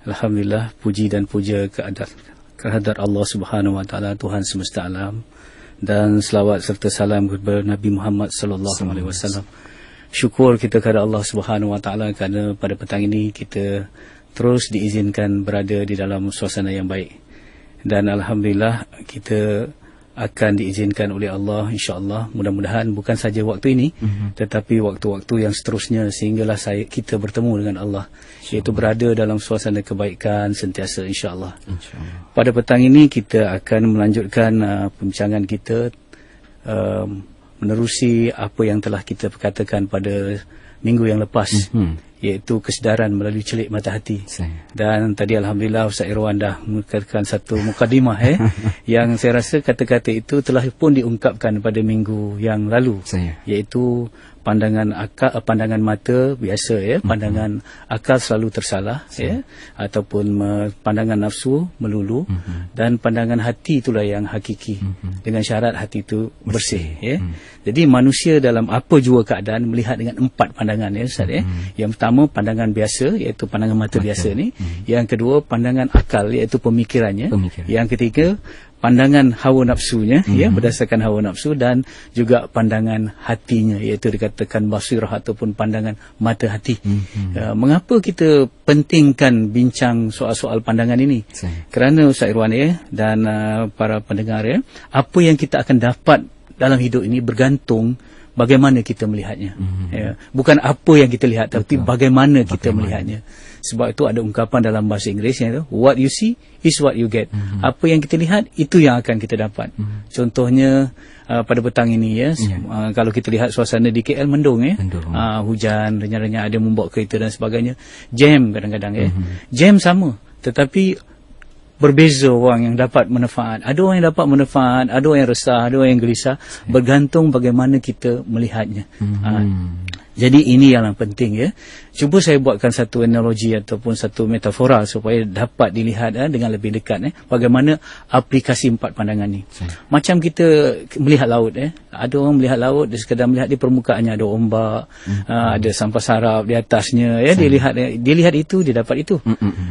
Alhamdulillah, puji dan puja kehadrat Allah Subhanahu Wa Taala, Tuhan semesta alam, dan selawat serta salam kepada Nabi Muhammad sallallahu alaihi wasallam. Syukur kita kepada Allah Subhanahu Wa Taala kerana pada petang ini kita terus diizinkan berada di dalam suasana yang baik. Dan alhamdulillah kita akan diizinkan oleh Allah, insya-Allah, mudah-mudahan bukan saja waktu ini, tetapi waktu-waktu yang seterusnya, sehinggalah kita bertemu dengan Allah, iaitu berada dalam suasana kebaikan sentiasa, insya-Allah. Pada petang ini kita akan melanjutkan perbincangan kita, menerusi apa yang telah kita perkatakan pada minggu yang lepas, iaitu kesedaran melalui celik mata hati. Dan tadi alhamdulillah Ustaz Irwan dah mengatakan satu mukadimah yang saya rasa kata-kata itu telah pun diungkapkan pada minggu yang lalu, iaitu pandangan akal, pandangan mata biasa, pandangan akal selalu tersalah, ataupun pandangan nafsu melulu, dan pandangan hati itulah yang hakiki, dengan syarat hati itu bersih. Jadi manusia dalam apa jua keadaan melihat dengan 4 pandangan, Ustaz. Yang pertama pandangan biasa, iaitu pandangan mata biasa ni. Yang kedua pandangan akal, iaitu pemikirannya. Yang ketiga pandangan hawa nafsunya, berdasarkan hawa nafsu, dan juga pandangan hatinya, iaitu dikatakan basirah ataupun pandangan mata hati. Mengapa kita pentingkan bincang soal-soal pandangan ini? Kerana Ustaz Irwan dan para pendengar, apa yang kita akan dapat dalam hidup ini bergantung bagaimana kita melihatnya. Bukan apa yang kita lihat, tapi bagaimana kita melihatnya. Sebab itu ada ungkapan dalam bahasa Inggeris yang what you see is what you get. Apa yang kita lihat, itu yang akan kita dapat. Contohnya pada petang ini, kalau kita lihat suasana di KL mendung, hujan, renyah-renyah, ada membawa kereta dan sebagainya. Jam kadang-kadang, jam sama, tetapi berbeza orang yang dapat manfaat. Ada orang yang dapat manfaat, ada orang yang resah, ada orang yang gelisah, bergantung bagaimana kita melihatnya. Jadi ini yang penting, Cuba saya buatkan satu analogi ataupun satu metafora supaya dapat dilihat dengan lebih dekat, bagaimana aplikasi 4 pandangan ni. Macam kita melihat laut, ada orang melihat laut, dia sekadar melihat di permukaannya, ada ombak, ada sampah sarap di atasnya, dia lihat itu, dia dapat itu.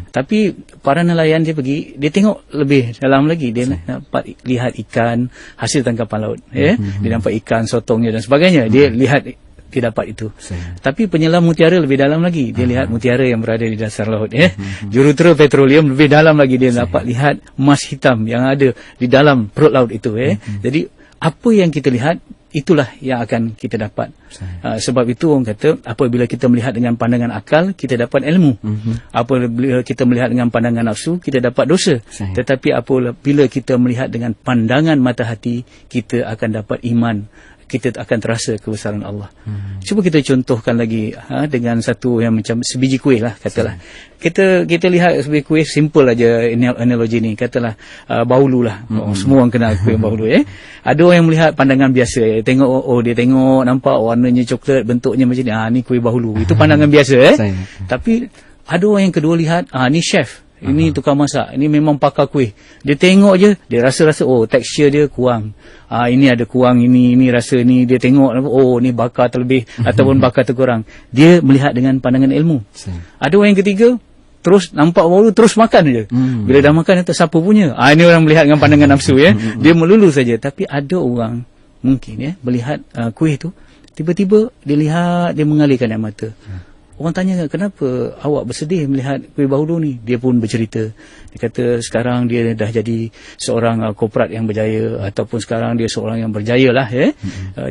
Tapi para nelayan dia pergi, dia tengok lebih dalam lagi, dia dapat lihat ikan, hasil tangkapan laut, dia nampak ikan, sotongnya dan sebagainya, dia lihat, dia dapat itu. Tapi penyelam mutiara lebih dalam lagi, dia lihat mutiara yang berada di dasar laut, jurutera petroleum lebih dalam lagi, dia dapat lihat emas hitam yang ada di dalam perut laut itu. Jadi apa yang kita lihat, itulah yang akan kita dapat. Sebab itu orang kata, apabila kita melihat dengan pandangan akal, kita dapat ilmu. Apabila kita melihat dengan pandangan nafsu, kita dapat dosa. Tetapi apabila kita melihat dengan pandangan mata hati, kita akan dapat iman, kita akan terasa kebesaran Allah. Cuba kita contohkan lagi dengan satu yang macam sebiji kuih lah, katalah. Kita lihat sebiji kuih, simple aja analogi ni, katalah bahulu lah. Semua orang kenal kuih bahulu. Ada orang yang melihat pandangan biasa, tengok, dia tengok, nampak warnanya coklat, bentuknya macam ni, ni kuih bahulu. Itu pandangan biasa. Tapi ada orang yang kedua lihat, ni chef, ini tukang masak, ini memang pakar kuih. Dia tengok je, dia rasa-rasa, tekstur dia kurang, ini ada kurang, ini rasa ni, dia tengok, ni bakar terlebih ataupun bakar terkurang. Dia melihat dengan pandangan ilmu. Ada orang yang ketiga, terus nampak baru terus makan je. Bila dah makan, itu siapa punya? Ini orang melihat dengan pandangan nafsu, dia melulu saja. Tapi ada orang mungkin melihat kuih tu, tiba-tiba dia lihat, dia mengalihkan air mata. Orang tanya, kenapa awak bersedih melihat kuih bahulu ni? Dia pun bercerita. Dia kata sekarang dia dah jadi seorang korporat yang berjaya, ataupun sekarang dia seorang yang berjaya lah.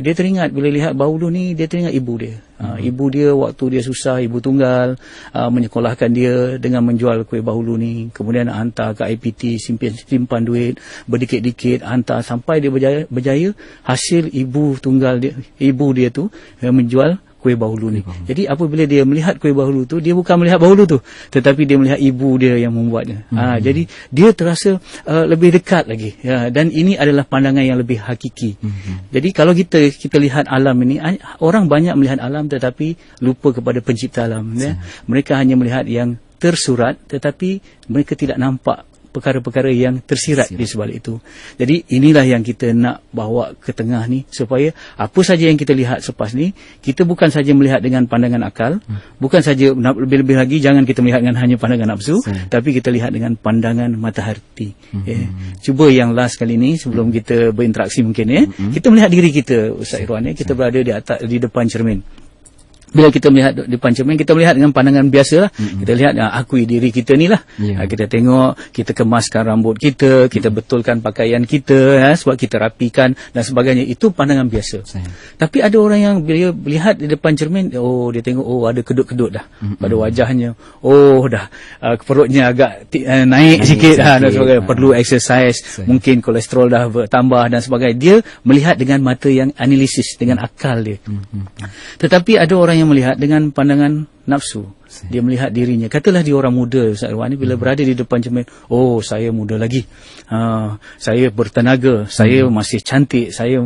Dia teringat bila lihat bahulu ni, dia teringat ibu dia. Ibu dia waktu dia susah, ibu tunggal, menyekolahkan dia dengan menjual kuih bahulu ni. Kemudian hantar ke IPT, simpan duit, berdikit-dikit, hantar sampai dia berjaya. Hasil ibu tunggal dia, ibu dia tu menjual kuih bahulu ni. Jadi apabila dia melihat kuih bahulu tu, dia bukan melihat bahulu tu, tetapi dia melihat ibu dia yang membuatnya. Jadi dia terasa lebih dekat lagi. Dan ini adalah pandangan yang lebih hakiki. Jadi kalau kita lihat alam ini, orang banyak melihat alam tetapi lupa kepada pencipta alam. Mereka hanya melihat yang tersurat, tetapi mereka tidak nampak perkara-perkara yang tersirat di sebalik itu. Jadi inilah yang kita nak bawa ke tengah ni, supaya apa saja yang kita lihat selepas ni, kita bukan saja melihat dengan pandangan akal, bukan saja, lebih-lebih lagi jangan kita melihat dengan hanya pandangan nafsu, tapi kita lihat dengan pandangan mata hati. Cuba yang last kali ni sebelum kita berinteraksi mungkin kita melihat diri kita, Ustaz Irwan, kita berada di depan cermin. Bila kita melihat di depan cermin, kita melihat dengan pandangan biasa lah. Kita lihat akui diri kita ni lah. Kita tengok, kita kemaskan rambut kita, kita betulkan pakaian kita, sebab kita rapikan dan sebagainya. Itu pandangan biasa. Tapi ada orang yang bila lihat di depan cermin, dia tengok, ada kedut-kedut dah pada wajahnya. Dah perutnya agak naik sikit dan sebagainya. Perlu exercise, mungkin kolesterol dah bertambah dan sebagainya. Dia melihat dengan mata yang analisis, dengan akal dia. Tetapi ada orang yang melihat dengan pandangan nafsu. Dia melihat dirinya. Katalah dia orang muda, Ustaz Irwan ni, bila berada di depan cermin, saya muda lagi. Saya bertenaga, saya masih cantik, saya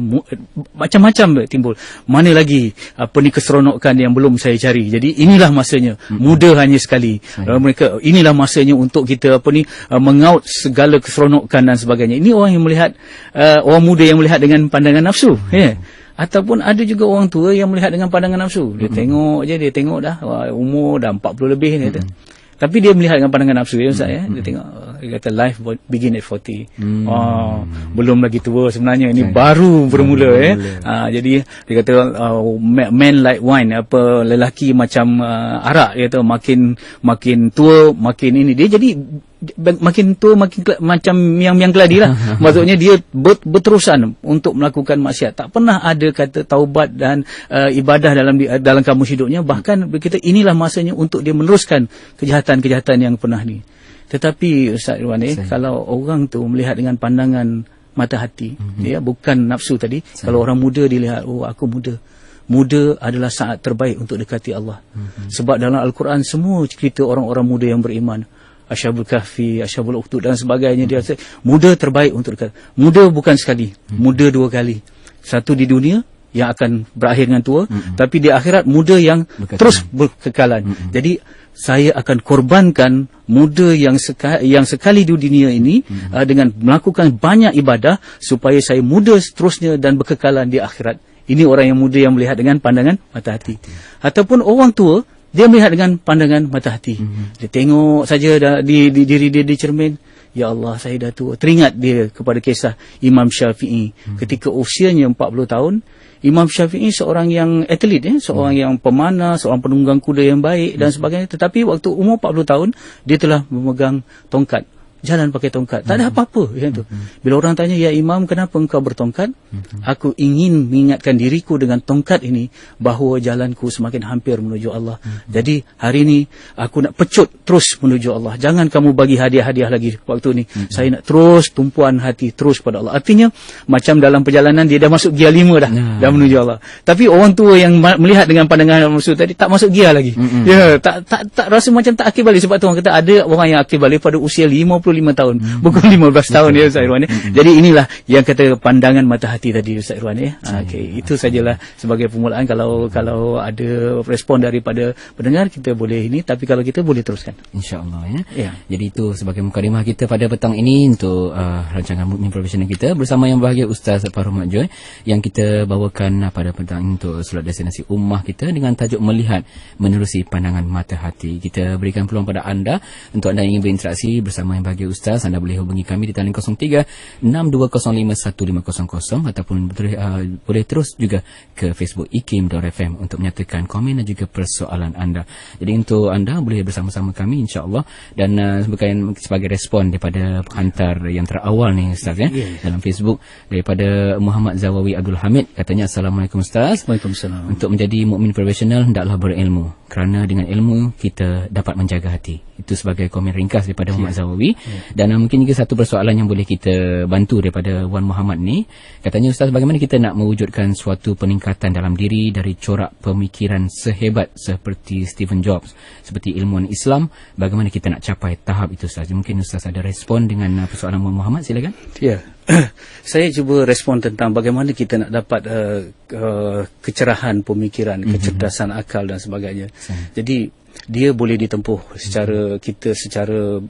macam-macam timbul. Mana lagi keseronokan yang belum saya cari. Jadi inilah masanya. Muda hanya sekali. Inilah masanya untuk kita mengaut segala keseronokan dan sebagainya. Ini orang yang melihat, orang muda yang melihat dengan pandangan nafsu. Ataupun ada juga orang tua yang melihat dengan pandangan nafsu. Dia tengok je, dia tengok dah umur dah 40 lebih ni kata. Tapi dia melihat dengan pandangan nafsu, Ustaz Dia tengok, dia kata life begin at 40. Belum lagi tua sebenarnya, ini baru bermula. Jadi dia kata man like wine, lelaki macam arak, dia kata makin tua makin ini. Dia jadi makin tua makin macam miang-miang keladi lah. Maksudnya dia berterusan untuk melakukan maksiat. Tak pernah ada kata taubat dan ibadah dalam kamus hidupnya. Bahkan kita inilah masanya untuk dia meneruskan kejahatan-kejahatan yang pernah ni. Tetapi Ustaz Irwan, kalau orang tu melihat dengan pandangan mata hati, bukan nafsu tadi. Kalau orang muda dilihat, aku muda. Muda adalah saat terbaik untuk dekati Allah. Sebab dalam Al-Quran semua cerita orang-orang muda yang beriman. Ashabul Kahfi, Ashabul Ukhdud dan sebagainya, dia kata muda terbaik untuk dekat. Muda bukan sekali, muda 2 kali. Satu di dunia yang akan berakhir dengan tua, tapi di akhirat muda yang terus berkekalan. Jadi saya akan korbankan muda yang sekali di dunia ini dengan melakukan banyak ibadah supaya saya muda seterusnya dan berkekalan di akhirat. Ini orang yang muda yang melihat dengan pandangan mata hati. Ataupun orang tua, dia melihat dengan pandangan mata hati. Dia tengok saja di diri dia di cermin. Ya Allah, saya dah tua. Teringat dia kepada kisah Imam Syafi'i. Ketika usianya 40 tahun, Imam Syafi'i seorang yang atlet, seorang yang pemanah, seorang penunggang kuda yang baik dan sebagainya. Tetapi waktu umur 40 tahun, dia telah memegang tongkat. Jalan pakai tongkat. Tak ada apa-apa. Bila orang tanya, ya Imam, kenapa engkau bertongkat? Aku ingin mengingatkan diriku dengan tongkat ini bahawa jalanku semakin hampir menuju Allah. Jadi hari ini aku nak pecut terus menuju Allah. Jangan kamu bagi hadiah-hadiah lagi waktu ni. Saya nak terus tumpuan hati terus pada Allah. Artinya macam dalam perjalanan dia dah masuk gear 5 dah menuju Allah. Tapi orang tua yang melihat dengan pandangan maksud tadi tak masuk gear lagi. Tak rasa macam tak akil balik. Sebab tu orang kata ada orang yang akil balik pada usia 55 tahun, bukan 15 tahun ya Ustaz Irwan. Jadi inilah yang kata pandangan mata hati tadi Ustaz Irwan. Itu sajalah sebagai permulaan. Kalau ada respon daripada pendengar, kita boleh ini, tapi kalau kita boleh teruskan, insya-Allah Jadi itu sebagai mukadimah kita pada petang ini untuk rancangan Mukmin Profesional kita bersama yang bahagia Ustaz Fahrul Mat Joy, yang kita bawakan pada petang ini untuk solat destinasi ummah kita dengan tajuk melihat menerusi pandangan mata hati. Kita berikan peluang pada anda untuk anda ingin berinteraksi bersama yang bahagia Ustaz. Anda boleh hubungi kami di talian 03-6205-1500 ataupun boleh terus juga ke Facebook ikim.fm untuk menyatakan komen dan juga persoalan anda. Jadi untuk anda boleh bersama-sama kami insya-Allah. Dan sebagai respon daripada pengantar yang terawal ni Ustaz dalam Facebook, daripada Muhammad Zawawi Abdul Hamid, katanya Assalamualaikum Ustaz. Waalaikumsalam. Untuk menjadi mukmin profesional hendaklah berilmu, kerana dengan ilmu kita dapat menjaga hati. Itu sebagai komen ringkas daripada Muhammad Zawawi. Dan mungkin juga satu persoalan yang boleh kita bantu daripada Wan Muhammad ni, katanya Ustaz, bagaimana kita nak mewujudkan suatu peningkatan dalam diri dari corak pemikiran sehebat seperti Stephen Jobs, seperti ilmuwan Islam, bagaimana kita nak capai tahap itu Ustaz? Mungkin Ustaz ada respon dengan persoalan Wan Muhammad, silakan. Saya cuba respon tentang bagaimana kita nak dapat kecerahan pemikiran, kecerdasan akal dan sebagainya. Jadi dia boleh ditempuh secara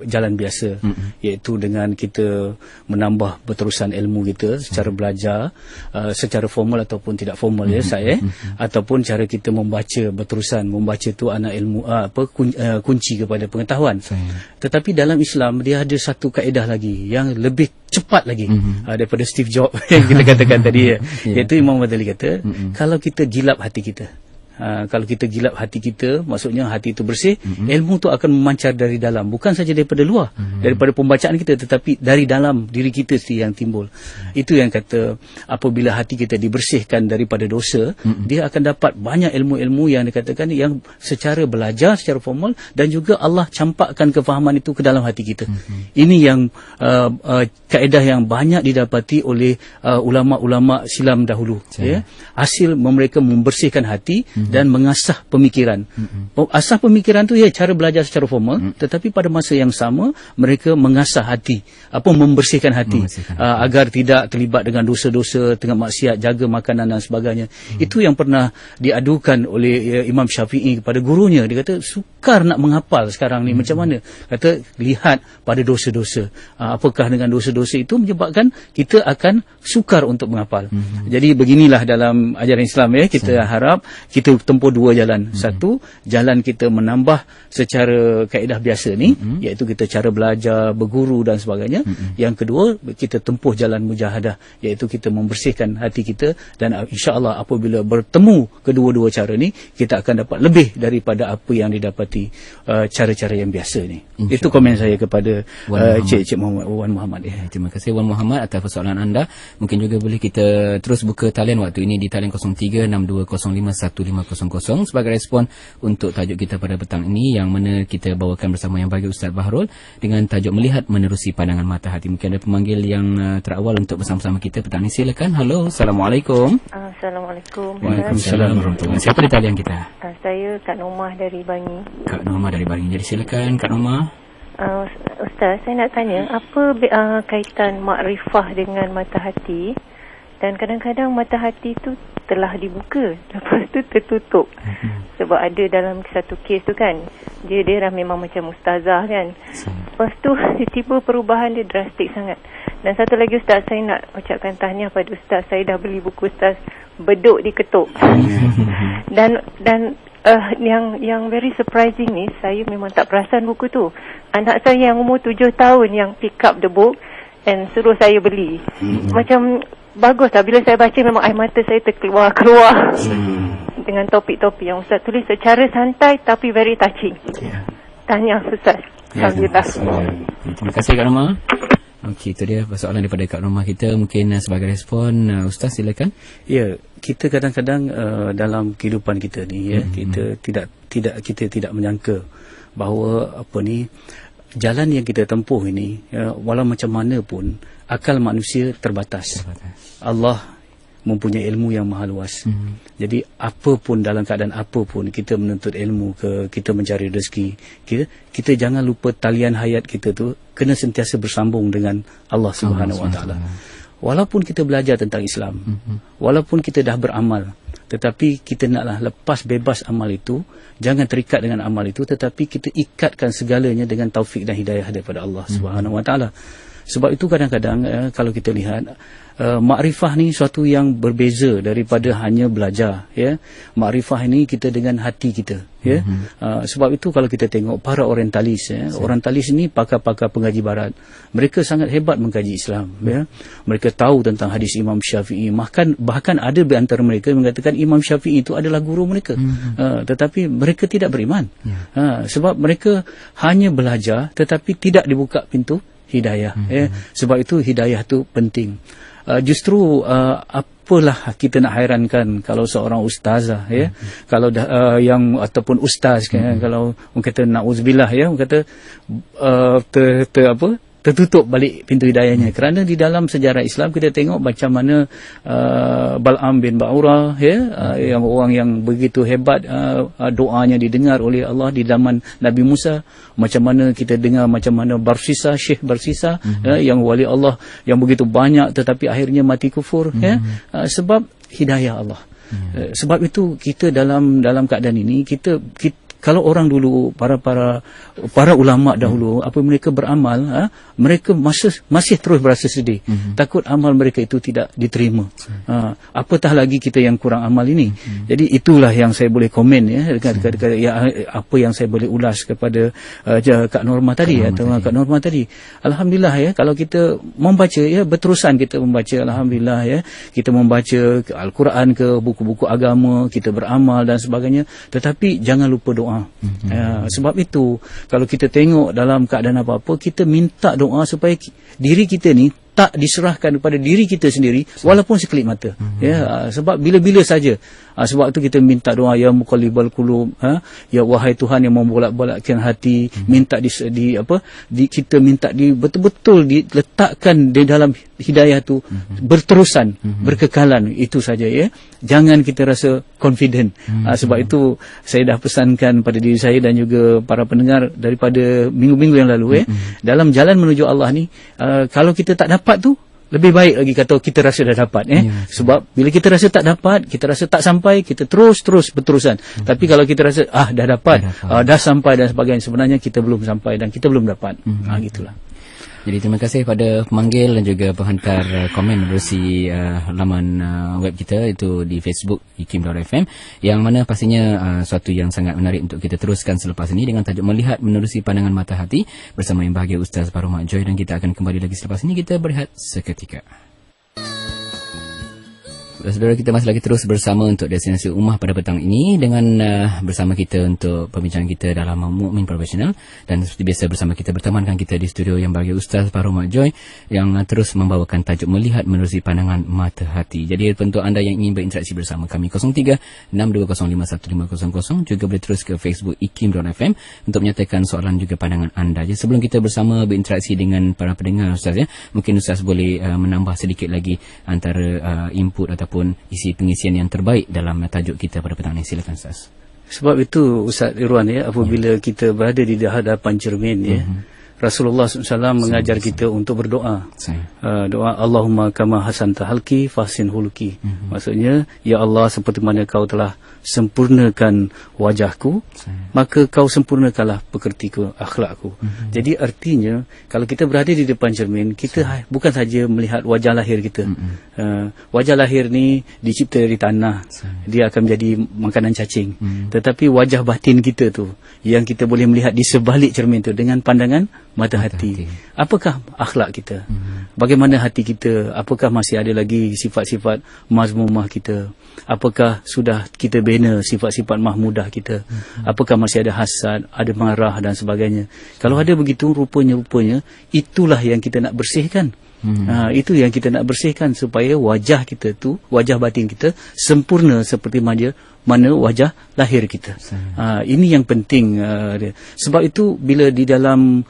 jalan biasa, iaitu dengan kita menambah berterusan ilmu kita secara belajar, secara formal ataupun tidak formal, ataupun cara kita membaca berterusan. Membaca tu anak ilmu, kunci kepada pengetahuan. Tetapi dalam Islam dia ada satu kaedah lagi yang lebih cepat lagi daripada Steve Jobs yang kita katakan tadi, iaitu Imam Ghazali kata, kalau kita gilap hati kita, kalau kita gilap hati kita, maksudnya hati itu bersih, ilmu tu akan memancar dari dalam, bukan saja daripada luar, daripada pembacaan kita, tetapi dari dalam diri kita sendiri yang timbul. Itu yang kata, apabila hati kita dibersihkan daripada dosa, dia akan dapat banyak ilmu-ilmu yang dikatakan yang secara belajar, secara formal, dan juga Allah campakkan kefahaman itu ke dalam hati kita. Ini yang kaedah yang banyak didapati oleh ulama-ulama silam dahulu, hasil mereka membersihkan hati dan mengasah pemikiran. Asah pemikiran tu cara belajar secara formal, tetapi pada masa yang sama mereka mengasah hati, membersihkan hati, agar tidak terlibat dengan dosa-dosa, tengah maksiat, jaga makanan dan sebagainya. Itu yang pernah diadukan oleh Imam Syafi'i kepada gurunya. Dia kata sukar nak menghafal sekarang ni, macam mana? Kata lihat pada dosa-dosa, apakah dengan dosa-dosa itu menyebabkan kita akan sukar untuk menghafal. Jadi beginilah dalam ajaran Islam, kita harap kita tempuh dua jalan. Satu, jalan kita menambah secara kaedah biasa ni, iaitu kita cara belajar, berguru dan sebagainya. Yang kedua, kita tempuh jalan mujahadah, iaitu kita membersihkan hati kita, dan insya-Allah apabila bertemu kedua-dua cara ni, kita akan dapat lebih daripada apa yang didapati cara-cara yang biasa ni. Itu komen saya kepada Cik Wan Muhammad. Terima kasih Wan Muhammad atas persoalan anda. Mungkin juga boleh kita terus buka talian waktu ini di talian 0362051500 sebagai respon untuk tajuk kita pada petang ini, yang mana kita bawakan bersama Yang Bahagia Ustaz Baharul dengan tajuk Melihat Menerusi Pandangan Mata Hati. Mungkin ada pemanggil yang terawal untuk bersama-sama kita petang ini. Silakan. Halo, Assalamualaikum. Assalamualaikum. Waalaikumsalam warahmatullahi. Siapa di talian kita? Saya Kak Nomah dari Bangi. Kak Nomah dari Bangi. Jadi silakan Kak Nomah. Ustaz, saya nak tanya, apa kaitan makrifah dengan mata hati? Dan kadang-kadang mata hati tu telah dibuka, lepas tu tertutup. Sebab ada dalam satu kes tu kan, dia dah memang macam ustazah kan. Lepas tu tiba perubahan dia drastik sangat. Dan satu lagi Ustaz, saya nak ucapkan tahniah pada Ustaz. Saya dah beli buku Ustaz Beduk Diketuk. Dan yang very surprising ni, saya memang tak perasan buku tu. Anak saya yang umur 7 tahun yang pick up the book and suruh saya beli. Macam bagus lah. Bila saya baca memang air mata saya terkeluar dengan topik-topik yang Ustaz tulis secara santai tapi very touching. Tahniah Ustaz. Alhamdulillah. Terima kasih Kak Nomah. Okey, itu dia persoalan daripada Kak Nomah kita. Mungkin sebagai respon Ustaz silakan. Ya, kita kadang-kadang dalam kehidupan kita ni kita tidak menyangka bahawa jalan yang kita tempuh ini, walau macam mana pun akal manusia terbatas. Allah mempunyai ilmu yang maha luas. Jadi apapun, dalam keadaan apapun kita menuntut ilmu kita mencari rezeki, kita jangan lupa talian hayat kita tu kena sentiasa bersambung dengan Allah Subhanahu Wa Taala. Walaupun kita belajar tentang Islam, walaupun kita dah beramal, tetapi kita naklah lepas bebas amal itu, jangan terikat dengan amal itu, tetapi kita ikatkan segalanya dengan taufik dan hidayah daripada Allah Subhanahu Wa Taala. Sebab itu kadang-kadang kalau kita lihat makrifah ni suatu yang berbeza daripada hanya belajar, makrifah ini kita dengan hati kita, sebab itu kalau kita tengok para orientalis, orientalis ini pakar-pakar pengaji barat, mereka sangat hebat mengkaji Islam, mereka tahu tentang hadis Imam Syafi'i, bahkan ada di antara mereka yang mengatakan Imam Syafi'i itu adalah guru mereka, tetapi mereka tidak beriman, sebab mereka hanya belajar tetapi tidak dibuka pintu hidayah. Sebab itu hidayah tu penting. Justru apalah kita nak hairankan kalau seorang ustazah, kalau yang ataupun ustaz, kalau orang kata na'udzubillah, orang kata tertutup balik pintu hidayahnya, kerana di dalam sejarah Islam kita tengok macam mana Bal'am bin Ba'urah, yang orang yang begitu hebat, doanya didengar oleh Allah di zaman Nabi Musa. Macam mana kita dengar macam mana Barsisa, Syekh Barsisa, yang wali Allah yang begitu banyak tetapi akhirnya mati kufur, sebab hidayah Allah. Sebab itu kita dalam keadaan ini kita kalau orang dulu para ulama dahulu apa mereka beramal, mereka masih terus berasa sedih. Takut amal mereka itu tidak diterima. Apatah lagi kita yang kurang amal ini. Jadi itulah yang saya boleh komen apa yang saya boleh ulas kepada Kak Norma tadi Kak Norma tadi. Alhamdulillah kalau kita membaca berterusan kita membaca, alhamdulillah kita membaca Al-Quran ke buku-buku agama, kita beramal dan sebagainya, tetapi jangan lupa doa. Sebab itu kalau kita tengok dalam keadaan apa-apa, kita minta doa supaya diri kita ni tak diserahkan kepada diri kita sendiri walaupun sekelip mata. Sebab bila-bila saja sebab itu kita minta doa, ya muqallibal qulub, ya wahai Tuhan yang membolak-balikkan hati, minta kita minta betul-betul diletakkan di dalam hidayah tu berterusan, berkekalan, itu saja jangan kita rasa confident. Sebab itu saya dah pesankan pada diri saya dan juga para pendengar daripada minggu-minggu yang lalu dalam jalan menuju Allah ni, kalau kita tak dapat tu, lebih baik lagi kata kita rasa dah dapat. Sebab bila kita rasa tak dapat, kita rasa tak sampai, kita terus berterusan. Tapi kalau kita rasa dah dapat, dah sampai dan sebagainya, sebenarnya kita belum sampai dan kita belum dapat. Gitulah. Jadi terima kasih pada pemanggil dan juga penghantar komen melalui laman web kita, itu di Facebook ikim.fm, yang mana pastinya suatu yang sangat menarik untuk kita teruskan selepas ini dengan tajuk Melihat Menerusi Pandangan Mata Hati bersama yang bahagia Ustaz Farouk Mak Joy, dan kita akan kembali lagi selepas ini. Kita berehat seketika. Saudara, kita masih lagi terus bersama untuk Destinasi Ummah pada petang ini dengan bersama kita untuk perbincangan kita dalam Mukmin Profesional, dan seperti biasa bersama kita bertemankan kita di studio yang bahagia Ustaz Farouk Mak Joy yang terus membawakan tajuk Melihat Menerusi Pandangan Mata Hati. Jadi untuk anda yang ingin berinteraksi bersama kami 03-6205-1500 juga boleh terus ke Facebook ikim.fm untuk menyatakan soalan juga pandangan anda. Jadi sebelum kita bersama berinteraksi dengan para pendengar Ustaz, mungkin Ustaz boleh menambah sedikit lagi antara input ataupun isi pengisian yang terbaik dalam tajuk kita pada petang ini. Silakan Ustaz. Sebab itu Ustaz Irwan apabila kita berada di hadapan cermin Rasulullah SAW mengajar kita untuk berdoa. Doa Allahumma kama hasanta halki fahsin hulki. Maksudnya, ya Allah, seperti mana kau telah sempurnakan wajahku, maka kau sempurnakanlah pekertiku, akhlakku. Jadi artinya kalau kita berada di depan cermin, kita bukan saja melihat wajah lahir kita. Wajah lahir ni dicipta dari tanah, dia akan menjadi makanan cacing. Tetapi wajah batin kita tu yang kita boleh melihat di sebalik cermin tu dengan pandangan mata hati. Apakah akhlak kita? Bagaimana hati kita? Apakah masih ada lagi sifat-sifat mazmumah kita? Apakah sudah kita bina sifat-sifat mahmudah kita? Apakah masih ada hasad, ada marah dan sebagainya? Kalau ada begitu, rupanya itulah yang kita nak bersihkan. Itu yang kita nak bersihkan supaya wajah kita tu, wajah batin kita sempurna seperti mana wajah lahir kita. Ini yang penting. Sebab itu bila di dalam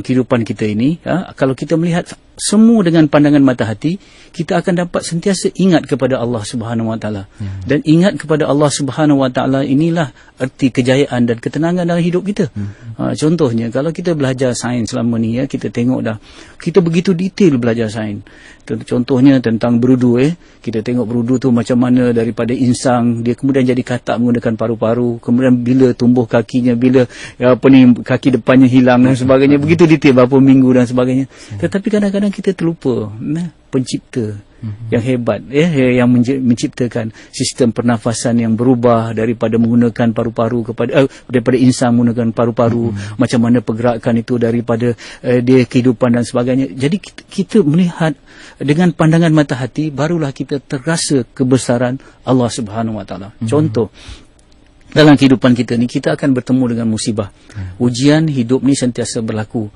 kehidupan kita ini, kalau kita melihat semua dengan pandangan mata hati, kita akan dapat sentiasa ingat kepada Allah Subhanahu Wa Taala. Dan ingat kepada Allah Subhanahu Wa Taala inilah erti kejayaan dan ketenangan dalam hidup kita. Contohnya kalau kita belajar sains selama ni, kita tengok dah, kita begitu detail belajar sains. Contohnya tentang berudu, kita tengok berudu tu macam mana daripada insang, dia kemudian jadi katak menggunakan paru-paru, kemudian bila tumbuh kakinya, bila kaki depannya hilang dan sebagainya, begitu detail berapa minggu dan sebagainya. Tetapi kadang-kadang kita terlupa pencipta yang hebat, yang menciptakan sistem pernafasan yang berubah daripada menggunakan paru-paru daripada insang menggunakan paru-paru, macam mana pergerakan itu daripada dia kehidupan dan sebagainya. Jadi kita melihat dengan pandangan mata hati, barulah kita terasa kebesaran Allah Subhanahu Wa Taala. Contoh, dalam kehidupan kita ni, kita akan bertemu dengan musibah. Ujian hidup ni sentiasa berlaku.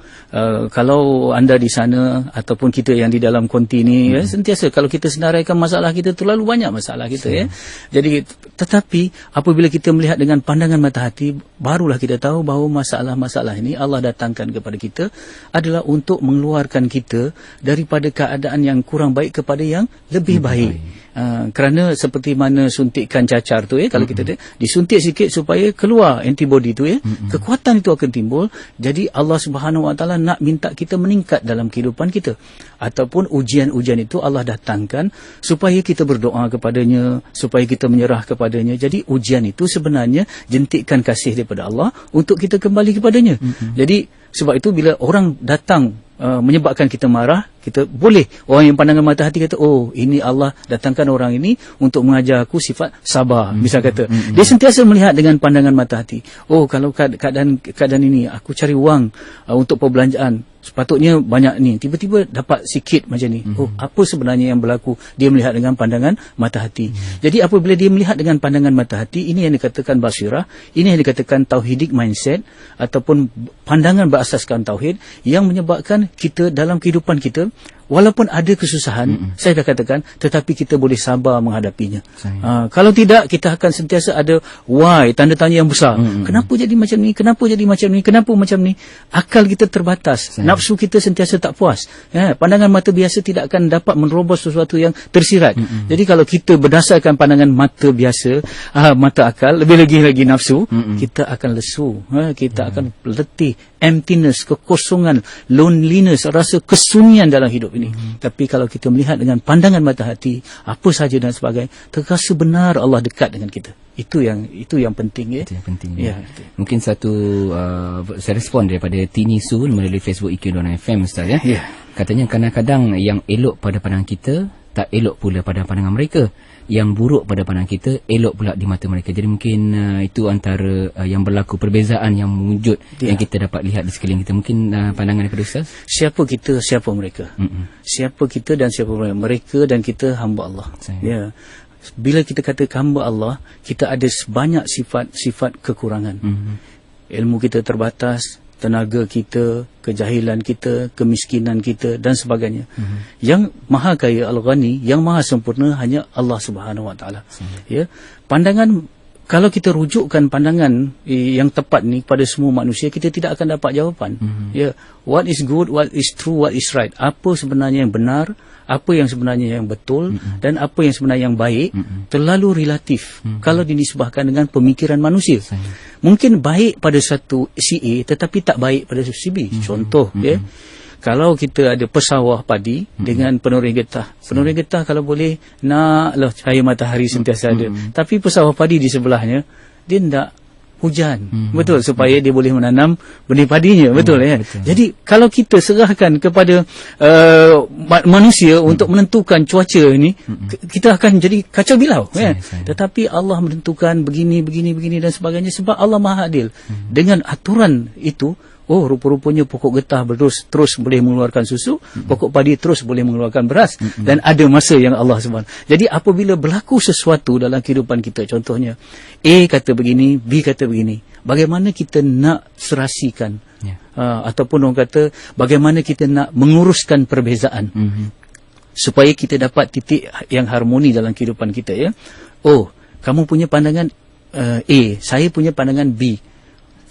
Kalau anda di sana ataupun kita yang di dalam konti ni, sentiasa kalau kita senaraikan masalah kita, terlalu banyak masalah kita. Jadi, tetapi apabila kita melihat dengan pandangan mata hati, barulah kita tahu bahawa masalah-masalah ini Allah datangkan kepada kita adalah untuk mengeluarkan kita daripada keadaan yang kurang baik kepada yang lebih baik. Kerana seperti mana suntikan cacar tu kalau kita disuntik sikit supaya keluar antibody tu kekuatan itu akan timbul. Jadi Allah Subhanahu Wa Taala nak minta kita meningkat dalam kehidupan kita, ataupun ujian-ujian itu Allah datangkan supaya kita berdoa kepadanya, supaya kita menyerah kepadanya. Jadi ujian itu sebenarnya jentikan kasih daripada Allah untuk kita kembali kepadanya. Jadi sebab itu bila orang datang menyebabkan kita marah, kita boleh, orang yang pandangan mata hati kata, oh ini Allah datangkan orang ini untuk mengajar aku sifat sabar, misal kata. Dia sentiasa melihat dengan pandangan mata hati. Oh kalau keadaan ini aku cari wang untuk perbelanjaan, sepatutnya banyak ni, tiba-tiba dapat sikit macam ni. Oh, apa sebenarnya yang berlaku? Dia melihat dengan pandangan mata hati. Jadi apabila dia melihat dengan pandangan mata hati, ini yang dikatakan basirah, ini yang dikatakan tauhidic mindset, ataupun pandangan berasaskan tauhid, yang menyebabkan kita dalam kehidupan kita, walaupun ada kesusahan, saya dah katakan, tetapi kita boleh sabar menghadapinya. Kalau tidak, kita akan sentiasa ada why, tanda tanya yang besar. Kenapa jadi macam ni? Kenapa jadi macam ni? Kenapa macam ni? Akal kita terbatas. Nafsu kita sentiasa tak puas. Pandangan mata biasa tidak akan dapat menerobos sesuatu yang tersirat. Jadi kalau kita berdasarkan pandangan mata biasa, mata akal, lebih lagi nafsu, kita akan lesu. Kita akan letih, emptiness, kekosongan, loneliness, rasa kesunyian dalam hidup ini. Tapi kalau kita melihat dengan pandangan mata hati, apa saja dan sebagainya, terasa benar Allah dekat dengan kita. Itu yang penting. Itu yang penting. Mungkin satu saya respon daripada Tini Sun melalui Facebook IQ.FM, Ustaz ya. Katanya kadang-kadang yang elok pada pandangan kita tak elok pula pada pandangan mereka. Yang buruk pada pandangan kita elok pula di mata mereka. Jadi mungkin itu antara yang berlaku, perbezaan yang wujud yang kita dapat lihat di sekeliling kita. Mungkin pandangan daripada Ustaz. Siapa kita, siapa mereka. Siapa kita dan siapa mereka. Mereka dan kita hamba Allah. Bila kita kata hamba Allah, kita ada sebanyak sifat kekurangan. Ilmu kita terbatas, tenaga kita, kejahilan kita, kemiskinan kita dan sebagainya. Yang maha kaya Al-Ghani, yang maha sempurna hanya Allah Subhanahu Wa Taala. Pandangan, kalau kita rujukkan pandangan yang tepat ni kepada semua manusia, kita tidak akan dapat jawapan. What is good, what is true, what is right. Apa sebenarnya yang benar, apa yang sebenarnya yang betul, dan apa yang sebenarnya yang baik, terlalu relatif kalau dinisbahkan dengan pemikiran manusia. Mungkin baik pada satu si A, tetapi tak baik pada si B. Contoh, kalau kita ada pesawah padi dengan penoreh getah. Penoreh getah kalau boleh naklah cahaya matahari sentiasa ada. Tapi pesawah padi di sebelahnya, dia tidak hujan. Betul, supaya dia boleh menanam benih padinya. Betul. Jadi kalau kita serahkan kepada manusia untuk menentukan cuaca ini, kita akan jadi kacau bilau. Tetapi Allah menentukan begini dan sebagainya, sebab Allah Maha Adil. Dengan aturan itu, rupa-rupanya pokok getah terus boleh mengeluarkan susu, pokok padi terus boleh mengeluarkan beras, dan ada masa yang Allah SWT. Jadi apabila berlaku sesuatu dalam kehidupan kita, contohnya A kata begini, B kata begini, bagaimana kita nak serasikan, ataupun orang kata bagaimana kita nak menguruskan perbezaan supaya kita dapat titik yang harmoni dalam kehidupan kita. Kamu punya pandangan A, saya punya pandangan B.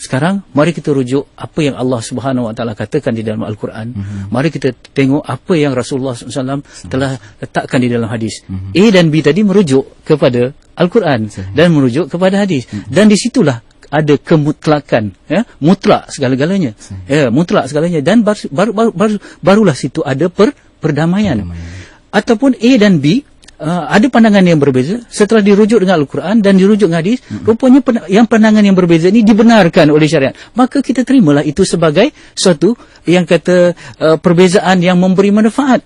Sekarang mari kita rujuk apa yang Allah Subhanahu Wa Taala katakan di dalam Al-Quran. Mari kita tengok apa yang Rasulullah SAW telah letakkan di dalam hadis. A dan B tadi merujuk kepada Al-Quran dan merujuk kepada hadis. Dan di situlah ada kemutlakan, mutlak segala-galanya. Mutlak segalanya, dan barulah situ ada perdamaian. Ataupun A dan B ada pandangan yang berbeza, setelah dirujuk dengan Al-Quran dan dirujuk dengan hadis, rupanya yang pandangan yang berbeza ini dibenarkan oleh syariat. Maka kita terimalah itu sebagai suatu yang kata perbezaan yang memberi manfaat.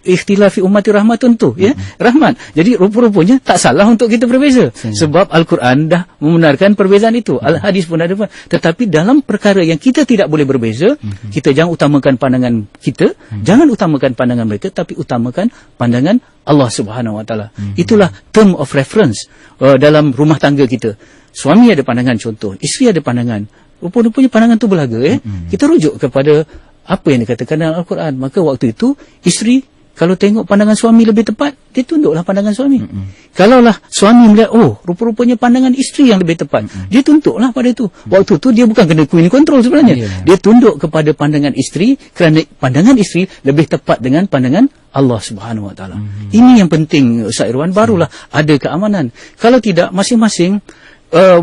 Ikhtilafi ummati rahmatun tu, rahmat. Jadi rupa-rupanya tak salah untuk kita berbeza, sebab Al-Quran dah membenarkan perbezaan itu, Al-Hadis pun ada. Tetapi dalam perkara yang kita tidak boleh berbeza, kita jangan utamakan pandangan kita, jangan utamakan pandangan mereka, tapi utamakan pandangan Allah Subhanahu Wa Taala. Itulah term of reference dalam rumah tangga kita. Suami ada pandangan, contoh, isteri ada pandangan, rupa-rupanya pandangan tu berlaga. Kita rujuk kepada apa yang dikatakan dalam Al-Quran. Maka waktu itu isteri Kalau tengok pandangan suami lebih tepat, dia tunduklah pandangan suami. Kalaulah suami melihat, oh, rupa-rupanya pandangan isteri yang lebih tepat, dia tunduklah pada itu. Waktu tu dia bukan kena queen control sebenarnya. Dia tunduk kepada pandangan isteri kerana pandangan isteri lebih tepat dengan pandangan Allah Subhanahu Wa Taala. Ini yang penting, Ustaz Irwan, barulah ada keamanan. Kalau tidak, masing-masing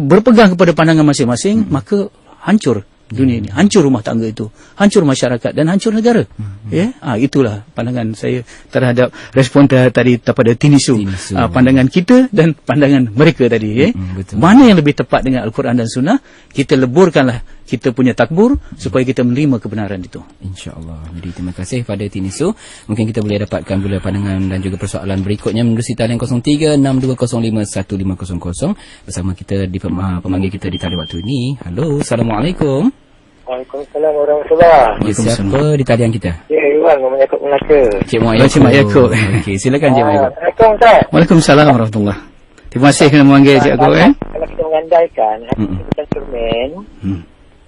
berpegang kepada pandangan masing-masing, maka hancur dunia ini, hancur rumah tangga itu, hancur masyarakat dan hancur negara. Itulah pandangan saya terhadap respon tadi daripada Tinisu. Pandangan kita dan pandangan mereka tadi. Mana yang lebih tepat dengan Al-Quran dan Sunnah, kita leburkanlah kita punya takbur supaya kita menerima kebenaran itu. InsyaAllah. Jadi terima kasih pada Tinisu. Mungkin kita boleh dapatkan pula pandangan dan juga persoalan berikutnya menerusi talian 0362051500 bersama kita di pemanggil kita di talian waktu ini. Halo, Assalamualaikum. Waalaikumsalam warahmatullahi. Siapa di talian kita? Iwan, Muhammad Yaakob Melaka. Cik Mak Yaakob. Okey, silakan Cik Mak Yaakob. Assalamualaikum Ustaz. Waalaikumsalam warahmatullahi. Terima kasih kerana memanggil Cik Yaakob. Kalau kita mengandaikan hati bukan cermin,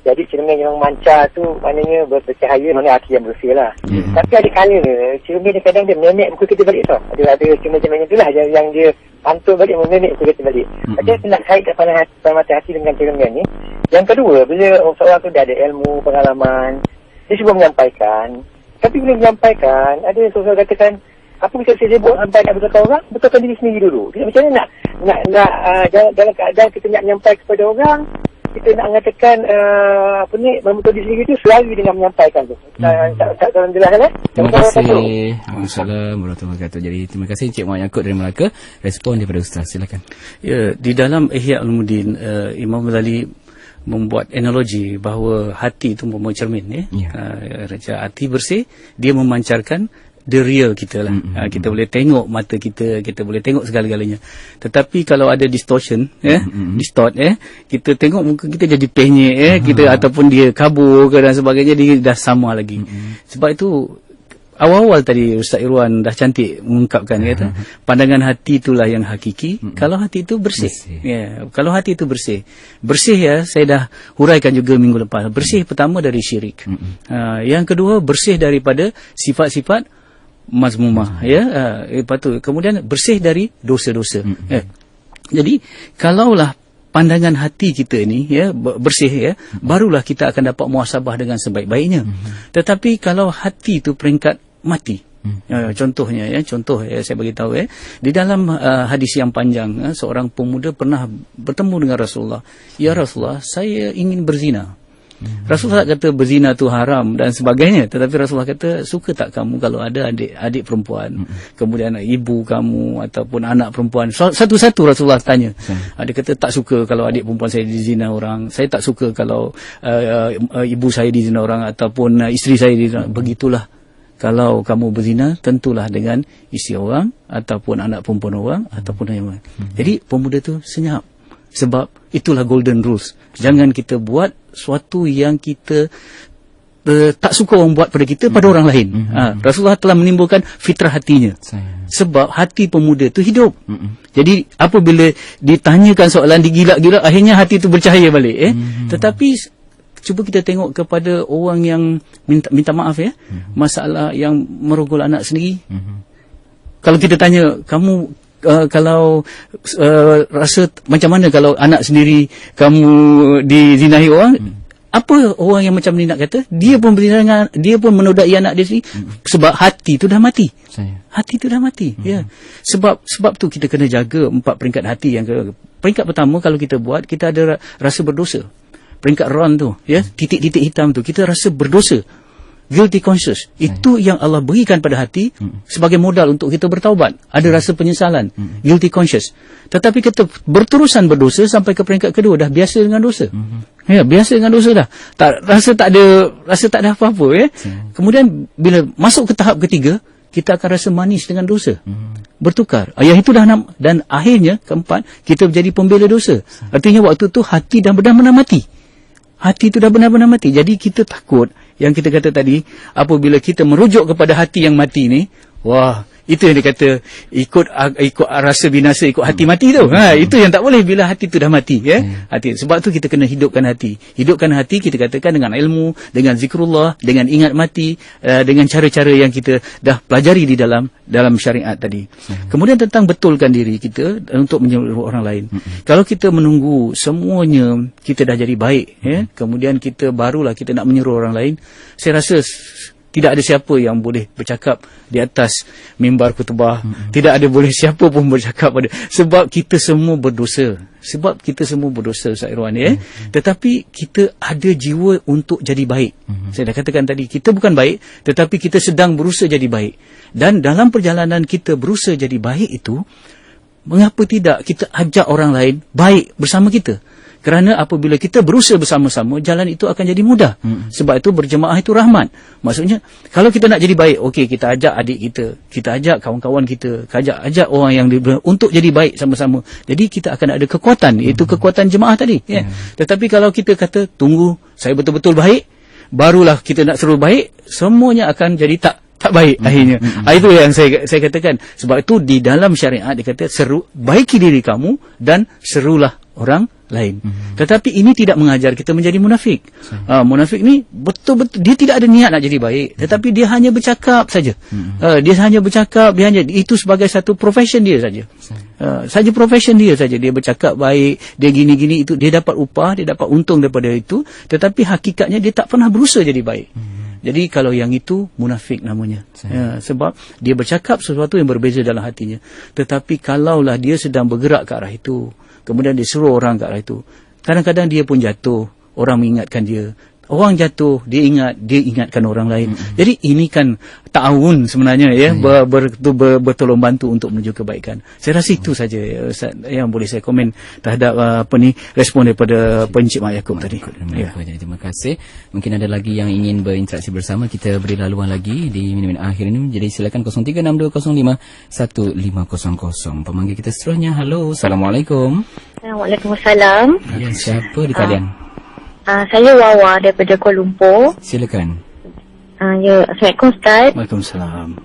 jadi cermin yang mancar tu maknanya bercahaya, maknanya hati yang bersih lah. Tapi ada kalanya cermin ni kadang dia menenek muka kita balik tau. Ada cermin-cermin itulah yang dia pantun balik, menenek muka kita balik. Jadi kita nak kaitkan pada mata hati dengan cermin ni. Yang kedua, bila seorang tu dah ada ilmu, pengalaman, dia cuba menyampaikan. Tapi bila menyampaikan, ada seorang katakan, apa kita sibuk sampaikan betulkan orang, betulkan diri sendiri dulu. Kita macam mana nak dalam keadaan kita nak menyampaikan kepada orang, kita nak mengatakan membetul diri sendiri itu selari dengan menyampaikan tu. Tak jelas kan? Terima kasih. Assalamualaikum warahmatullahi wabarakatuh. Jadi terima kasih Cik Mak Yaakob dari Melaka. Respon daripada Ustaz, silakan. Ya, di dalam Ihya Ulumuddin, Imam Ghazali membuat analogi bahawa hati itu mempunyai cermin. Hati bersih, dia memancarkan the real kita lah. Kita boleh tengok mata kita boleh tengok segala-galanya. Tetapi kalau ada distortion, distort, kita tengok muka kita jadi penyek, kita ataupun dia kabur ke dan sebagainya, dia dah sama lagi. Sebab itu awal-awal tadi Ustaz Irwan dah cantik mengungkapkan, kata pandangan hati itulah yang hakiki. Kalau hati itu bersih. Kalau hati itu bersih saya dah huraikan juga minggu lepas. Bersih pertama dari syirik. Yang kedua, bersih daripada sifat-sifat mazmumah, lepas tu kemudian bersih dari dosa-dosa. Jadi kalaulah pandangan hati kita ni bersih, barulah kita akan dapat muhasabah dengan sebaik-baiknya. Tetapi kalau hati itu peringkat mati, contohnya saya bagi tahu, di dalam hadis yang panjang, seorang pemuda pernah bertemu dengan Rasulullah. Ya Rasulullah, saya ingin berzina. Rasulullah tak kata berzina tu haram dan sebagainya, tetapi Rasulullah kata, suka tak kamu kalau ada adik perempuan, kemudian ibu kamu ataupun anak perempuan, satu-satu Rasulullah tanya. Dia kata tak suka kalau adik perempuan saya dizina orang, saya tak suka kalau ibu saya dizina orang ataupun isteri saya dizina. Begitulah, kalau kamu berzina, tentulah dengan isteri orang ataupun anak perempuan orang ataupun yang lain. Jadi pemuda tu senyap, sebab itulah golden rules. Jangan kita buat suatu yang kita tak suka orang buat pada kita pada orang lain. Rasulullah telah menimbulkan fitrah hatinya. Sebab hati pemuda itu hidup. Jadi apabila ditanyakan soalan, digilak-gilak, akhirnya hati itu bercahaya balik. Tetapi cuba kita tengok kepada orang yang minta maaf, masalah yang merogol anak sendiri. Kalau kita tanya, kamu kalau rasa macam mana kalau anak sendiri kamu dizinahi orang, apa orang yang macam ni nak kata? Dia pun berzina, dia pun menodai anak dia sendiri, sebab hati tu dah mati. Hati tu dah mati. Sebab tu kita kena jaga 4 peringkat hati. Peringkat pertama, kalau kita buat, kita ada rasa berdosa. Peringkat ron tu, titik-titik hitam tu, kita rasa berdosa. Guilty conscious, itu yang Allah berikan pada hati sebagai modal untuk kita bertaubat. Ada rasa penyesalan, guilty conscious. Tetapi kita berterusan berdosa sampai ke peringkat kedua, dah biasa dengan dosa. Biasa dengan dosa dah. Rasa tak ada apa-apa. Kemudian bila masuk ke tahap ketiga, kita akan rasa manis dengan dosa. Bertukar. Yang itu dah dan akhirnya keempat, kita menjadi pembela dosa. Artinya waktu tu hati dah benar-benar mati. Hati itu dah benar-benar mati. Jadi kita takut, yang kita kata tadi, apabila kita merujuk kepada hati yang mati ni, wah, Itu yang dia kata ikut rasa binasa, ikut hati mati tu. Itu yang tak boleh bila hati tu dah mati, hati. Sebab tu kita kena hidupkan hati. Hidupkan hati kita katakan dengan ilmu, dengan zikrullah, dengan ingat mati, dengan cara-cara yang kita dah pelajari di dalam syariat tadi. Kemudian tentang betulkan diri kita untuk menyuruh orang lain. Kalau kita menunggu semuanya kita dah jadi baik, kemudian kita barulah kita nak menyuruh orang lain, saya rasa tidak ada siapa yang boleh bercakap di atas mimbar khutbah. Tidak ada boleh siapa pun bercakap sebab kita semua berdosa. Ustaz Irwan, tetapi kita ada jiwa untuk jadi baik. Saya dah katakan tadi, kita bukan baik, tetapi kita sedang berusaha jadi baik. Dan dalam perjalanan kita berusaha jadi baik itu, mengapa tidak kita ajak orang lain baik bersama kita? Kerana apabila kita berusaha bersama-sama, jalan itu akan jadi mudah. Sebab itu berjemaah itu rahmat. Maksudnya, kalau kita nak jadi baik, okey, kita ajak adik kita ajak kawan-kawan kita, ajak orang yang untuk jadi baik sama-sama. Jadi kita akan ada kekuatan, iaitu kekuatan jemaah tadi. Tetapi kalau kita kata, tunggu, saya betul-betul baik, barulah kita nak seru baik, semuanya akan jadi tak baik akhirnya. Itu yang saya katakan. Sebab itu di dalam syariat dia kata baiki diri kamu dan serulah orang lain. Tetapi ini tidak mengajar kita menjadi munafik. Munafik ni betul-betul dia tidak ada niat nak jadi baik, tetapi dia hanya bercakap saja. Dia hanya bercakap, itu sebagai satu profession dia saja. Saja profession dia saja. Dia bercakap baik, dia gini-gini, itu dia dapat upah, dia dapat untung daripada itu, tetapi hakikatnya dia tak pernah berusaha jadi baik. Jadi kalau yang itu munafik namanya. Sebab dia bercakap sesuatu yang berbeza dalam hatinya. Tetapi kalaulah dia sedang bergerak ke arah itu, kemudian dia suruh orang ke arah itu, kadang-kadang dia pun jatuh, orang mengingatkan dia. Orang jatuh, dia ingatkan orang lain. Jadi ini kan ta'awun sebenarnya, bertolong bantu untuk menuju kebaikan. Saya rasa itu saja yang boleh saya komen terhadap respon daripada Pencik Mak Yaakob tadi. Jadi terima kasih. Mungkin ada lagi yang ingin berinteraksi bersama, kita beri laluan lagi di minit-minit akhir ini. Jadi silakan 0362051500. Pemanggil kita seterusnya. Halo, Assalamualaikum. Waalaikumsalam. Ya, siapa di talian? Saya Wawa daripada Kuala Lumpur. Silakan. Assalamualaikum Ustaz. Waalaikumsalam.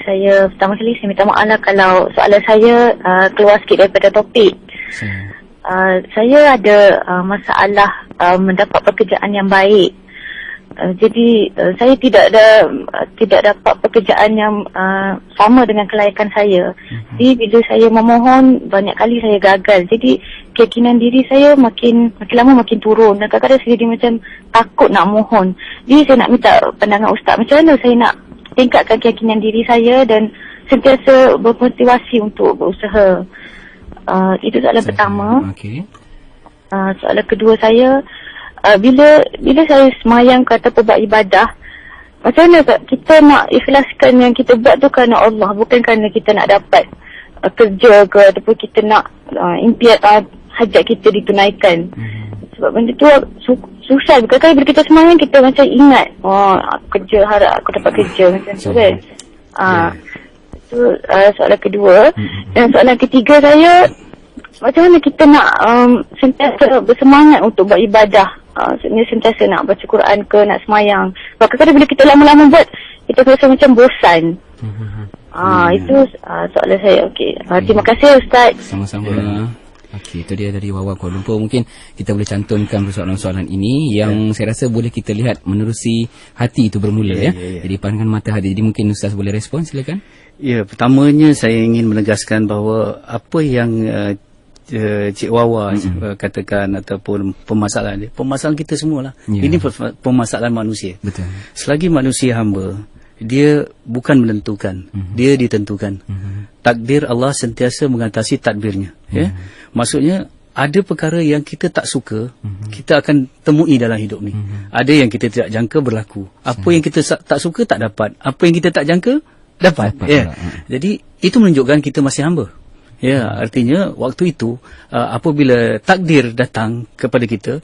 Saya pertama kali saya minta maaf lah kalau soalan saya keluar sikit daripada topik. Saya ada masalah mendapat pekerjaan yang baik. Jadi saya tidak dapat pekerjaan yang sama dengan kelayakan saya. Jadi bila saya memohon, banyak kali saya gagal. Jadi keyakinan diri saya makin lama makin turun. Dan kadang-kadang saya jadi macam takut nak mohon. Jadi saya nak minta pandangan Ustaz, macam mana saya nak tingkatkan keyakinan diri saya dan sentiasa bermotivasi untuk berusaha. Itu soalan pertama. Soalan kedua saya, bila saya semayang ataupun buat ibadah, macam mana kita nak ikhlaskan yang kita buat tu kerana Allah, bukan kerana kita nak dapat kerja ke ataupun kita nak impian hajat kita ditunaikan. Sebab benda tu susah. Kadang-kadang bila kita semayang, kita macam ingat, kerja, harap aku dapat kerja macam tu kan. Itu soalan kedua. Dan soalan ketiga saya, macam mana kita nak sentiasa bersemangat untuk buat ibadah. Sentiasa nak baca Quran ke, nak semayang. Sebab kadang-kadang bila kita lama-lama buat, kita rasa macam bosan. Itu soalan saya. Okey. Terima kasih Ustaz. Sama-sama. Okey, itu dia dari Wawa Kuala Lumpur. Mungkin kita boleh cantumkan persoalan-soalan ini yang saya rasa boleh kita lihat menerusi hati itu bermula. Jadi pandangan mata hati. Jadi mungkin Ustaz boleh respon, silakan. Ya, pertamanya saya ingin menegaskan bahawa apa yang Cik Wawa katakan ataupun permasalahan kita semualah. Ini permasalahan manusia. Betul. Selagi manusia hamba, dia bukan menentukan, dia ditentukan. Takdir Allah sentiasa mengatasi tadbirnya. Maksudnya ada perkara yang kita tak suka, kita akan temui dalam hidup ni. Ada yang kita tidak jangka berlaku. Apa yang kita tak suka tak dapat. Apa yang kita tak jangka dapat. Jadi itu menunjukkan kita masih hamba. Artinya waktu itu apabila takdir datang kepada kita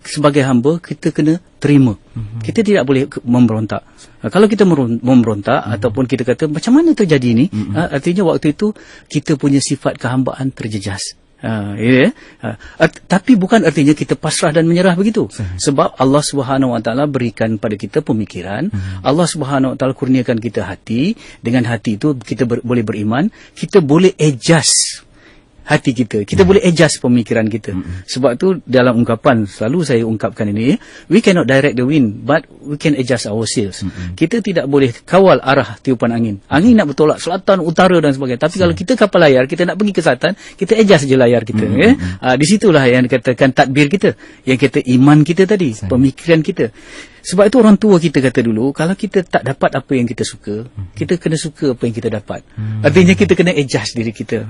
sebagai hamba, kita kena terima. Kita tidak boleh memberontak. Kalau kita memberontak ataupun kita kata macam mana terjadi ni, artinya waktu itu kita punya sifat kehambaan terjejas. Tapi bukan artinya kita pasrah dan menyerah begitu. Sebab Allah Subhanahu Wa Taala berikan pada kita pemikiran, Allah Subhanahu Wa Taala kurniakan kita hati. Dengan hati itu kita boleh beriman, kita boleh adjust hati kita. Kita boleh adjust pemikiran kita. Sebab tu dalam ungkapan, selalu saya ungkapkan ini, we cannot direct the wind, but we can adjust our sails. Kita tidak boleh kawal arah tiupan angin. Angin nak bertolak selatan, utara dan sebagainya. Tapi kalau kita kapal layar, kita nak pergi ke selatan, kita adjust je layar kita. Di situlah yang dikatakan tadbir kita. Yang kata iman kita tadi, pemikiran kita. Sebab itu orang tua kita kata dulu, kalau kita tak dapat apa yang kita suka, kita kena suka apa yang kita dapat. Artinya kita kena adjust diri kita.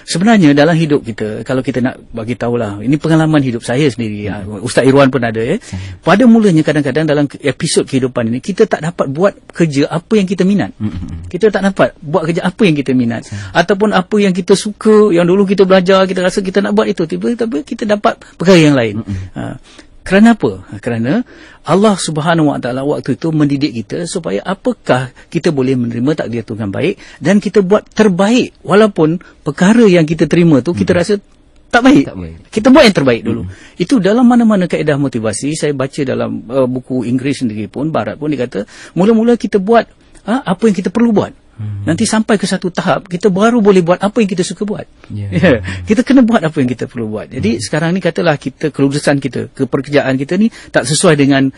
Sebenarnya dalam hidup kita, kalau kita nak bagi tahulah, ini pengalaman hidup saya sendiri. Ustaz Irwan pun ada. Pada mulanya kadang-kadang dalam episod kehidupan ini, kita tak dapat buat kerja apa yang kita minat. Kita tak dapat buat kerja apa yang kita minat. Ataupun apa yang kita suka, yang dulu kita belajar, kita rasa kita nak buat itu. Tiba-tiba kita dapat perkara yang lain. Kerana apa? Kerana Allah Subhanahu Wa Taala waktu itu mendidik kita supaya apakah kita boleh menerima takdir Tuhan baik dan kita buat terbaik walaupun perkara yang kita terima tu kita rasa tak baik. Kita buat yang terbaik dulu. Itu dalam mana-mana kaedah motivasi. Saya baca dalam buku Inggeris sendiri pun, Barat pun dia kata, mula-mula kita buat apa yang kita perlu buat. Nanti sampai ke satu tahap, kita baru boleh buat apa yang kita suka buat. Kita kena buat apa yang kita perlu buat. Jadi sekarang ni katalah kita, kelulusan kita, kepekerjaan kita ni tak sesuai dengan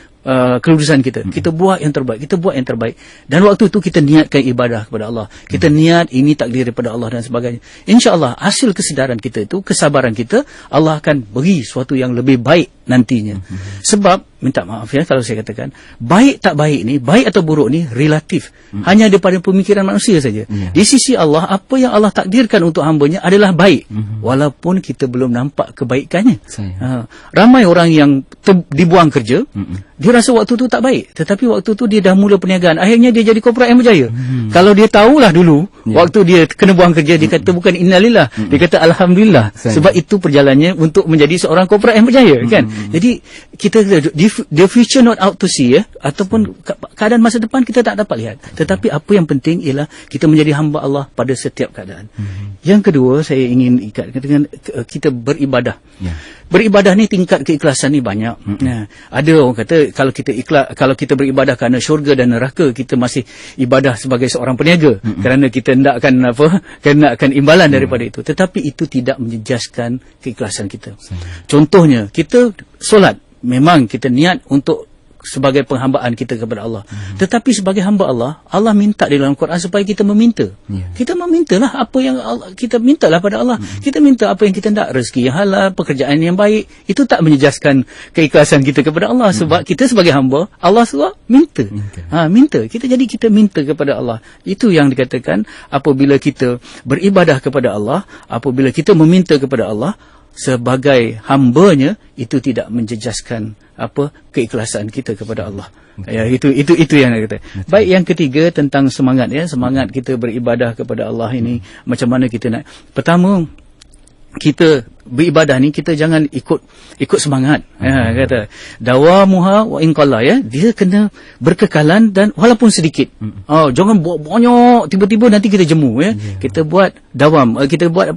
kelulusan kita. Kita buat yang terbaik. Kita buat yang terbaik. Dan waktu itu kita niatkan ibadah kepada Allah. Kita niat ini takdir daripada Allah dan sebagainya. InsyaAllah hasil kesedaran kita itu, kesabaran kita, Allah akan beri sesuatu yang lebih baik nantinya. Sebab, minta maaf ya kalau saya katakan, baik tak baik ni, baik atau buruk ni relatif. Hanya daripada pemikiran manusia saja. Di sisi Allah, apa yang Allah takdirkan untuk hamba-Nya adalah baik. Walaupun kita belum nampak kebaikannya. Ramai orang yang dibuang kerja, dia rasa waktu tu tak baik. Tetapi waktu tu dia dah mula perniagaan. Akhirnya dia jadi korporat yang berjaya. Kalau dia tahulah dulu, waktu dia kena buang kerja, dia kata bukan innalillah. Dia kata alhamdulillah. Sebab itu perjalanannya untuk menjadi seorang korporat yang berjaya. Kan? Jadi, kita the future not out to see. Ataupun keadaan masa depan kita tak dapat lihat. Tetapi apa yang penting ialah kita menjadi hamba Allah pada setiap keadaan. Yang kedua, saya ingin ikat dengan kita beribadah. Beribadah ni tingkat keikhlasan ni banyak. Ada orang kata kalau kita beribadah kerana syurga dan neraka, kita masih ibadah sebagai seorang peniaga kerana kita hendakkan imbalan daripada itu. Tetapi itu tidak menjejaskan keikhlasan kita. Contohnya, kita solat, memang kita niat untuk sebagai penghambaan kita kepada Allah. Tetapi sebagai hamba Allah, Allah minta di dalam Quran supaya kita meminta. Kita memintalah apa yang kita mintalah pada Allah. Kita minta apa yang kita nak, rezeki yang halal, pekerjaan yang baik. Itu tak menjejaskan keikhlasan kita kepada Allah. Sebab kita sebagai hamba, Allah suruh minta. Minta. Kita minta kepada Allah. Itu yang dikatakan apabila kita beribadah kepada Allah, apabila kita meminta kepada Allah sebagai hamba-Nya, itu tidak menjejaskan keikhlasan kita kepada Allah. Itu yang saya kata. Baik, yang ketiga tentang semangat semangat kita beribadah kepada Allah ini, macam mana kita nak. Pertama, kita beribadah ni kita jangan ikut semangat. Kata dawamuha wa in qalla, dia kena berkekalan dan walaupun sedikit. Jangan buat banyak tiba-tiba nanti kita jemu. Kita buat dawam, kita buat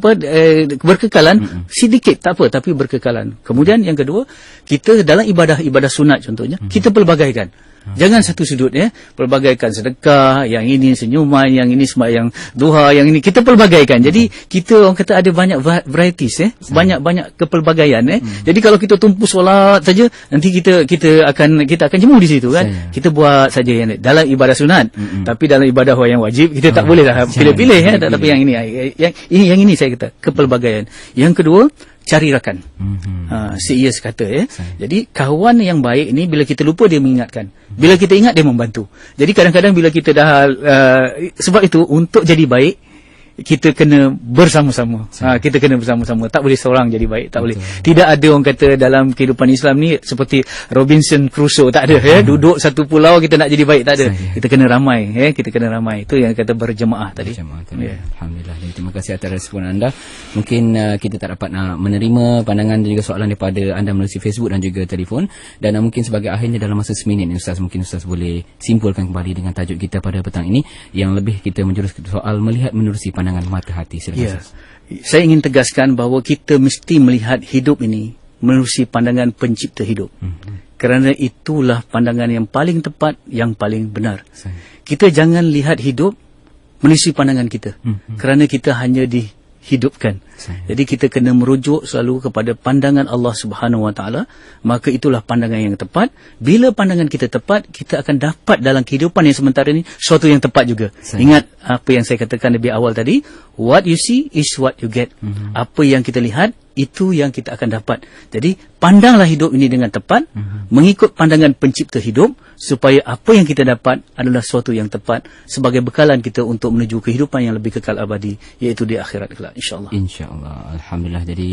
berkekalan sedikit tak apa, tapi berkekalan. Kemudian yang kedua, kita dalam ibadah sunat contohnya, kita pelbagaikan. Jangan satu sudut pelbagaikan sedekah, yang ini senyuman, yang ini sembahyang duha, yang ini kita pelbagaikan. Jadi kita orang kata ada banyak varieties banyak kepelbagaian. Jadi kalau kita tumpu solat saja, nanti kita akan jemu di situ kan. Kita buat saja yang dalam ibadah sunat. Tapi dalam ibadah yang wajib kita tak bolehlah pilih-pilih tapi yang ini saya kata kepelbagaian. Yang kedua, cari rakan. CES kata Jadi kawan yang baik ni, bila kita lupa dia mengingatkan, bila kita ingat dia membantu. Jadi kadang-kadang bila kita dah sebab itu untuk jadi baik kita kena bersama-sama. Kita kena bersama-sama. Tak boleh seorang jadi baik, tak boleh. Tidak ada orang kata dalam kehidupan Islam ni seperti Robinson Crusoe, tak ada. Duduk satu pulau kita nak jadi baik, tak ada. Kita kena ramai. Kita kena ramai. Itu yang kata berjemaah tadi. Alhamdulillah. Terima kasih atas respon anda. Mungkin kita tak dapat menerima pandangan dan juga soalan daripada anda melalui Facebook dan juga telefon. Dan mungkin sebagai akhirnya dalam masa seminit ni Ustaz, mungkin Ustaz boleh simpulkan kembali dengan tajuk kita pada petang ini yang lebih kita menjurus ke soal melihat menerusi pandangan mata hati. Silakan. Saya ingin tegaskan bahawa kita mesti melihat hidup ini menerusi pandangan pencipta hidup. Kerana itulah pandangan yang paling tepat, yang paling benar. Kita jangan lihat hidup menerusi pandangan kita. Kerana kita hanya dihidupkan. Jadi kita kena merujuk selalu kepada pandangan Allah Subhanahu Wa Taala, maka itulah pandangan yang tepat. Bila pandangan kita tepat, kita akan dapat dalam kehidupan yang sementara ini sesuatu yang tepat juga. Ingat apa yang saya katakan lebih awal tadi, what you see is what you get. Apa yang kita lihat, itu yang kita akan dapat. Jadi pandanglah hidup ini dengan tepat, mengikut pandangan pencipta hidup, supaya apa yang kita dapat adalah sesuatu yang tepat sebagai bekalan kita untuk menuju kehidupan yang lebih kekal abadi, iaitu di akhirat kelak, insya-Allah. InsyaAllah. Alhamdulillah. Jadi